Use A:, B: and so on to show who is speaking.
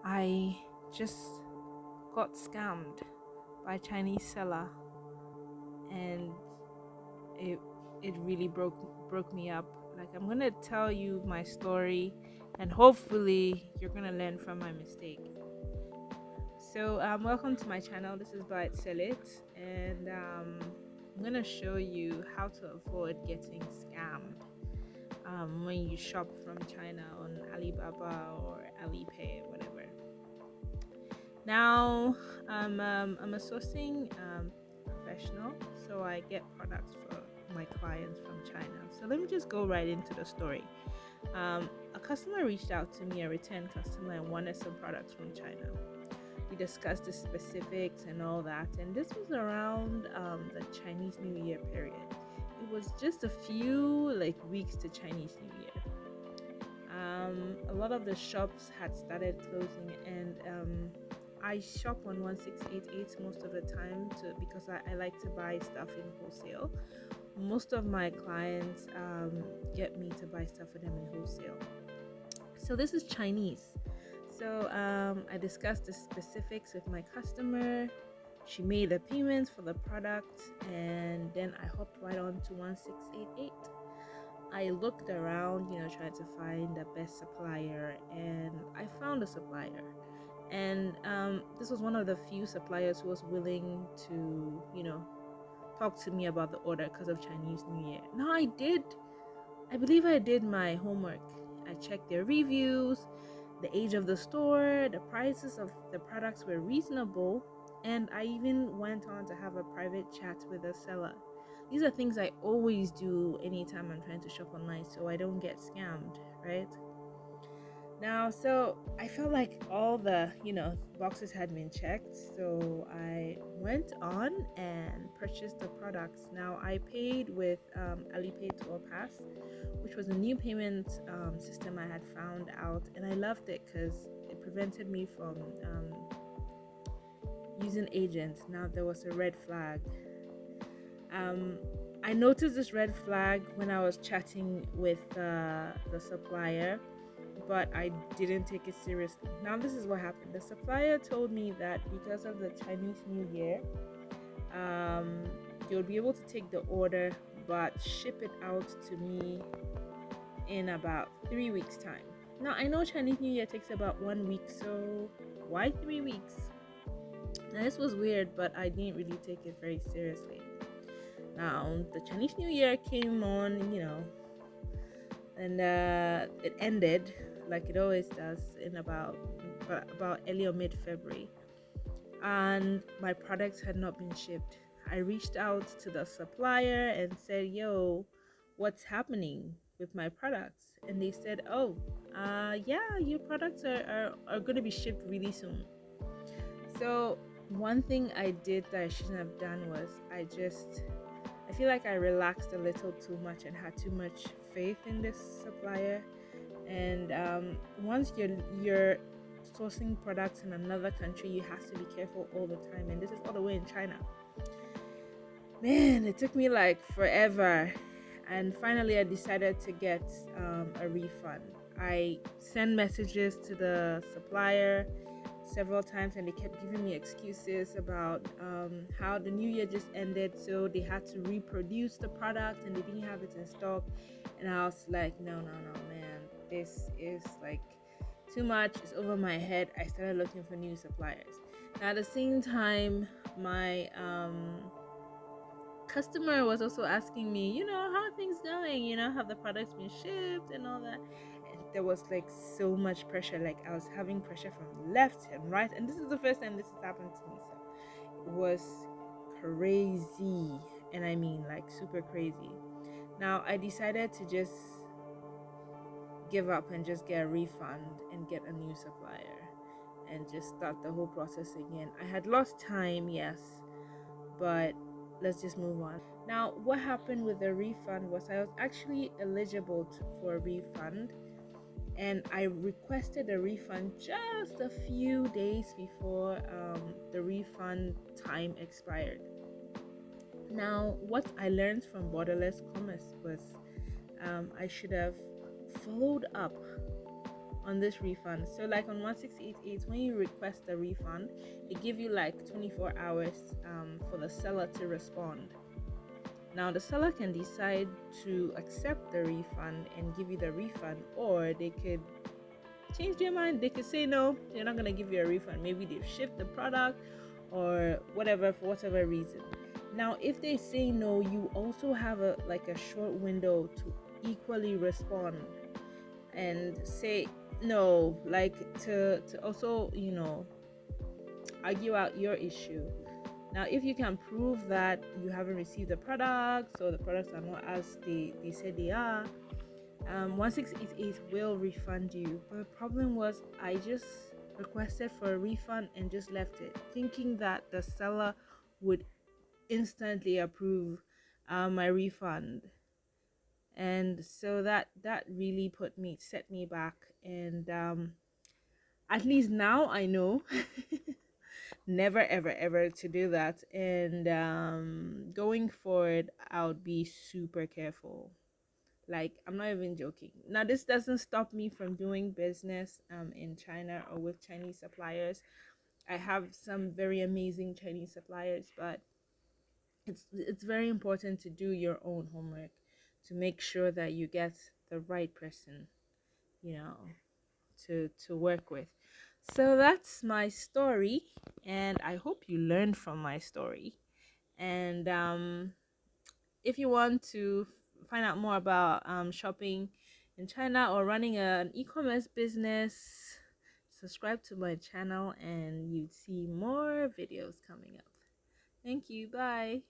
A: I just got scammed by a Chinese seller, and it it really broke me up. Like, I'm gonna tell you my story, and hopefully you're gonna learn from my mistake. So, welcome to my channel. This is Buy It Sell It, and I'm gonna show you how to avoid getting scammed when you shop from China on Alibaba or Alipay or whatever. Now, I'm a sourcing professional, so I get products for my clients from China. So let me just go right into the story. A customer reached out to me, a return customer, and wanted some products from China. We discussed the specifics and all that, and this was around the Chinese New Year period. It was just a few weeks to Chinese New Year. A lot of the shops had started closing, and I shop on 1688 most of the time because I like to buy stuff in wholesale. Most of my clients get me to buy stuff for them in wholesale. So this is Chinese. So I discussed the specifics with my customer. She made the payments for the product, and then I hopped right on to 1688. I looked around, trying to find the best supplier, and I found a supplier. And this was one of the few suppliers who was willing to, talk to me about the order because of Chinese New Year. Now, I believe I did my homework. I checked their reviews, the age of the store, the prices of the products were reasonable, and I even went on to have a private chat with the seller. These are things I always do anytime I'm trying to shop online so I don't get scammed, right? Now, so I felt like all the, boxes had been checked. So I went on and purchased the products. Now, I paid with Alipay Tour Pass, which was a new payment system I had found out. And I loved it because it prevented me from using agents. Now, there was a red flag. Um, I noticed this red flag when I was chatting with the supplier, but I didn't take it seriously. Now, this is what happened. The supplier told me that because of the Chinese New Year, they would be able to take the order but ship it out to me in about 3 weeks' time. Now, I know Chinese New Year takes about 1 week, so why 3 weeks? Now, this was weird, but I didn't really take it very seriously. Now, the Chinese New Year came on, and it ended like it always does in about early or mid-February, and my products had not been shipped. I reached out to the supplier and said, yo, what's happening with my products? And they said, oh, yeah, your products are going to be shipped really soon. So one thing I did that I shouldn't have done was I feel like I relaxed a little too much and had too much faith in this supplier. And once you're sourcing products in another country, you have to be careful all the time. And this is all the way in China. Man, it took me like forever. And finally, I decided to get a refund. I sent messages to the supplier several times, and they kept giving me excuses about how the new year just ended, so they had to reproduce the product and they didn't have it in stock. And I was like, no, man, this is like too much. It's over my head. I started looking for new suppliers. Now, at the same time, my customer was also asking me, how are things going? Have the products been shipped and all that? And there was like so much pressure. Like, I was having pressure from left and right. And this is the first time this has happened to me. So it was crazy. And I mean, like, super crazy. Now, I decided to just give up and just get a refund and get a new supplier and just start the whole process again. I had lost time, yes, but let's just move on. Now, what happened with the refund was I was actually eligible for a refund, and I requested a refund just a few days before the refund time expired. Now, what I learned from borderless commerce was I should have followed up on this refund. So like on 1688, when you request a refund, it give you like 24 hours for the seller to respond. Now the seller can decide to accept the refund and give you the refund, or they could change their mind. They could say no, they're not gonna give you a refund. Maybe they've shipped the product or whatever, for whatever reason. Now if they say no, you also have a short window to equally respond and say no, like to also, argue out your issue. Now if you can prove that you haven't received the products, or the products are not as they said they are, 1688 will refund you. But the problem was, I just requested for a refund and just left it, thinking that the seller would instantly approve my refund. And so that really set me back. And at least now I know never ever ever to do that. And going forward, I'll be super careful. Like, I'm not even joking. Now this doesn't stop me from doing business in China or with Chinese suppliers. I have some very amazing Chinese suppliers, but it's very important to do your own homework to make sure that you get the right person, you know, to work with. So that's my story, and I hope you learned from my story. And if you want to find out more about shopping in China or running an e-commerce business, subscribe to my channel and you'd see more videos coming up. Thank you. Bye.